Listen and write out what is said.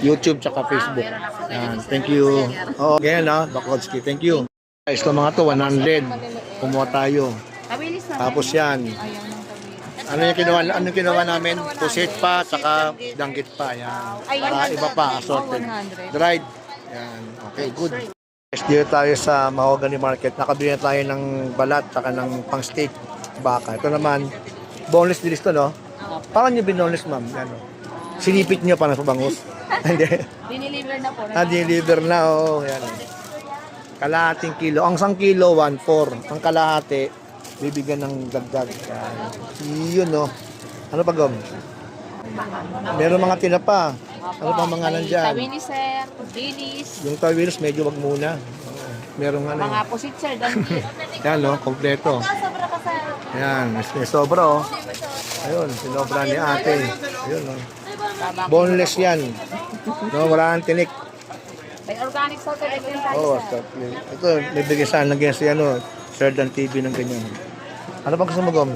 YouTube tsaka Facebook. Yan, thank you. Oo, ganyan ha, Baklodski. Thank you. Guys, ito mga to, 100. Kumuha tayo. Tapos yan. Ano yung ginawa namin? Pusit pa, tsaka danggit pa. Yan. Iba pa, assorted. Dried. Yan. Okay, good. Guys, dito tayo sa Mahogany Market. Nakabili na tayo ng balat, tsaka ng pang steak baka. Ito naman, boneless dilis to, no? Parang nyo binoneless, ma'am. Ano? Sinipit nyo para sa bangus. Hindi. Diniliver na po. Deliver na, oo. Yan. Kalahating kilo. Ang 1 kilo, 1.4. Ang kalahati, bibigyan ng dagdag. Yan. Yun, no? Ano pa, Gom? Meron mga tinapa. Ano pa mga nandyan? Tawini, sir. Dilis. Yung tawilis, medyo wag muna. Meron ano. Mga pusit, sir. Danggit. Yan, no? Kompleto. Sobra ka, sir. Yan. May sobra, oh. Ayun, sinobra ni ate. Ayun, no? Boneless yan. No, wala nang tinik. May organic salt and egg tayo, Oo, sir. ito, may bigay saan lagyan si ano, Sir Dan TV ng ganyan. Ano bang gusto mo, Gom?